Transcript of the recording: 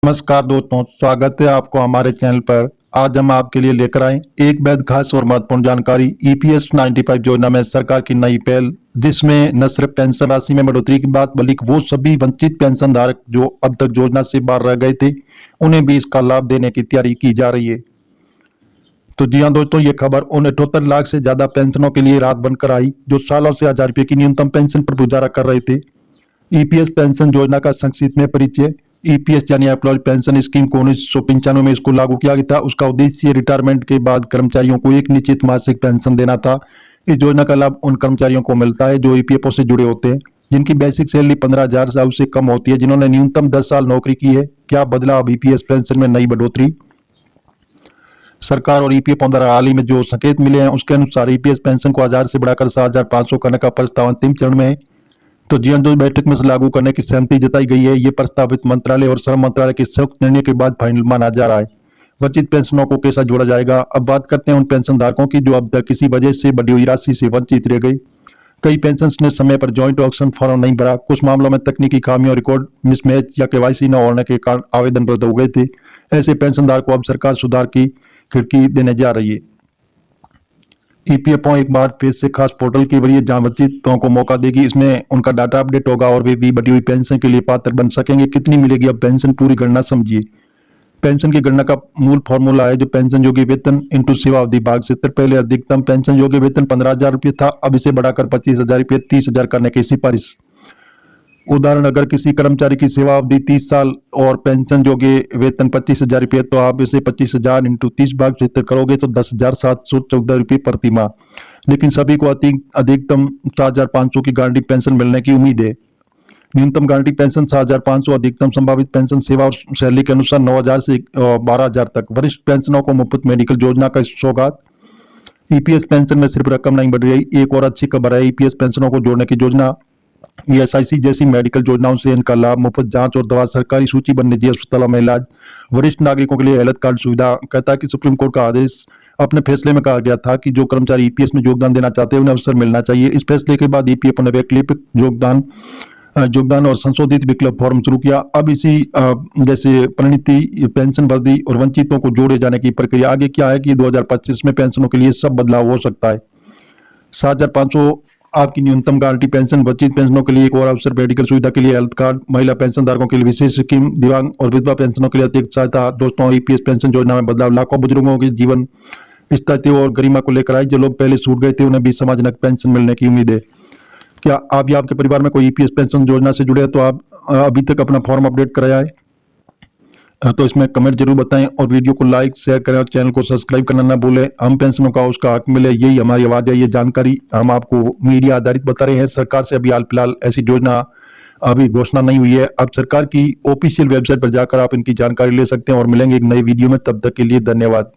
नमस्कार दोस्तों, स्वागत है आपको हमारे चैनल पर। आज हम आपके लिए लेकर आए एक बेहद खास और महत्वपूर्ण जानकारी। ईपीएस 95 योजना में सरकार की नई पहल, जिसमें न सिर्फ पेंशन राशि में बढ़ोतरी की बात, बल्कि वो सभी वंचित पेंशन धारक जो अब तक योजना से बाहर रह गए थे, उन्हें भी इसका लाभ देने की तैयारी की जा रही है। तो जी हाँ दोस्तों, ये खबर उन 78 लाख से ज्यादा पेंशनों के लिए राहत बनकर आई जो सालों से 1000 रुपये की न्यूनतम पेंशन पर गुजारा कर रहे थे। ईपीएस पेंशन योजना का संक्षिप्त में परिचय। ईपीएस यानी एम्प्लॉय पेंशन स्कीम को 1995 में इसको लागू किया गया था। उसका उद्देश्य रिटायरमेंट के बाद कर्मचारियों को एक निश्चित मासिक पेंशन देना था। इस योजना का लाभ उन कर्मचारियों को मिलता है जो ईपीएफओ से जुड़े होते हैं, जिनकी बेसिक सैलरी 15,000 से उससे कम होती है, जिन्होंने न्यूनतम 10 साल नौकरी की है। क्या बदला अब ईपीएस पेंशन में नई बढ़ोतरी? सरकार और ईपीएफओ द्वारा हाल ही में जो संकेत मिले हैं, उसके अनुसार ईपीएस पेंशन को 1000 से बढ़ाकर 7,500 करने का प्रस्ताव अंतिम चरण में है। तो जी जो बैठक में से लागू करने की सहमति जताई गई है। ये प्रस्ताव वित्त मंत्रालय और श्रम मंत्रालय के संयुक्त निर्णय के बाद फाइनल माना जा रहा है। वंचित पेंशनों को कैसा जोड़ा जाएगा? अब बात करते हैं उन पेंशन धारकों की जो अब तक किसी वजह से बढ़ी हुई राशि से वंचित रह गई। कई पेंशन ने समय पर ज्वाइंट ऑक्शन फॉर्म नहीं भरा। कुछ मामलों में तकनीकी खामियों, रिकॉर्ड मिसमैच या केवाईसी न होने के कारण आवेदन रद्द हो गए थे। ऐसे पेंशन धारकों को अब सरकार सुधार की खिड़की देने जा रही है। ईपीएफओ एक बार फिर से खास पोर्टल के जरिए जहां वंचितों को मौका देगी। इसमें उनका डाटा अपडेट होगा और वे भी बढ़ी हुई पेंशन के लिए पात्र बन सकेंगे। कितनी मिलेगी अब पेंशन? पूरी गणना समझिए। पेंशन की गणना का मूल फॉर्मूला है जो पेंशन योग्य वेतन इंटू सेवा अवधि भाग 70। पहले अधिकतम पेंशन योग्य वेतन 15,000 रुपये था, अब इसे बढ़ाकर 25,000 रुपये 30,000 करने की सिफारिश। उदाहरण, अगर किसी कर्मचारी की सेवा अवधि 30 साल और पेंशन योग्य वेतन 25,000 रुपये, तो आप इसे 25,000 इंटू 30 भाग 70 करोगे तो 10,714 रुपये प्रति माह। लेकिन सभी को अधिकतम 7,500 की गारंटी पेंशन मिलने की उम्मीद है। न्यूनतम गारंटी पेंशन 7,500, अधिकतम संभावित पेंशन सेवा और शैली के अनुसार 9,000 से 12,000 तक। वरिष्ठ पेंशनों को मुफ्त मेडिकल योजना का सौगात। ईपीएस पेंशन में सिर्फ रकम नहीं बढ़ रही, एक और अच्छी खबर है। ईपीएस पेंशनों को जोड़ने की योजना ईएसआईसी जैसी मेडिकल योजनाओं से इनका लाभ, मुफ्त जांच और दवा, सरकारी सूची बनने निजी अस्पतालों में इलाज, वरिष्ठ नागरिकों के लिए हेल्थ कार्ड सुविधा। कहता है कि सुप्रीम कोर्ट का आदेश अपने फैसले में कहा गया था कि जो कर्मचारी ईपीएस में योगदान देना चाहते हैं उन्हें अवसर मिलना चाहिए। इस फैसले के बाद ईपीएफओ ने वैकल्पिक योगदान और संशोधित विकल्प फॉर्म शुरू किया। अब इसी जैसे परिणति, पेंशन वृद्धि और वंचितों को जोड़े जाने की प्रक्रिया। आगे क्या है कि 2025 में पेंशनों के लिए सब बदलाव हो सकता है। 7,500 आपकी न्यूनतम गारंटी पेंशन, वंचित पेंशनों के लिए एक और अवसर, मेडिकल सुविधा के लिए हेल्थ कार्ड, महिला पेंशन धारकों के लिए विशेष स्कीम, दिव्यांग और विधवा पेंशनों के लिए अतिरिक्त सहायता। दोस्तों, ईपीएस पेंशन योजना में बदलाव लाखों बुजुर्गों के जीवन स्थायित्व और गरिमा को लेकर आई। जो लोग पहले छूट गए थे उन्हें भी समाजजनक पेंशन मिलने की उम्मीद है। क्या आप या आपके परिवार में कोई ईपीएस पेंशन योजना से जुड़े हैं तो आप अभी तक अपना फॉर्म अपडेट कराया है? तो इसमें कमेंट जरूर बताएं और वीडियो को लाइक शेयर करें और चैनल को सब्सक्राइब करना ना भूलें। हम पेंशनों का उसका हक मिले, यही हमारी आवाज है। ये जानकारी हम आपको मीडिया आधारित बता रहे हैं। सरकार से अभी हाल फिलहाल ऐसी योजना अभी घोषणा नहीं हुई है। अब सरकार की ऑफिशियल वेबसाइट पर जाकर आप इनकी जानकारी ले सकते हैं और मिलेंगे एक नई वीडियो में। तब तक के लिए धन्यवाद।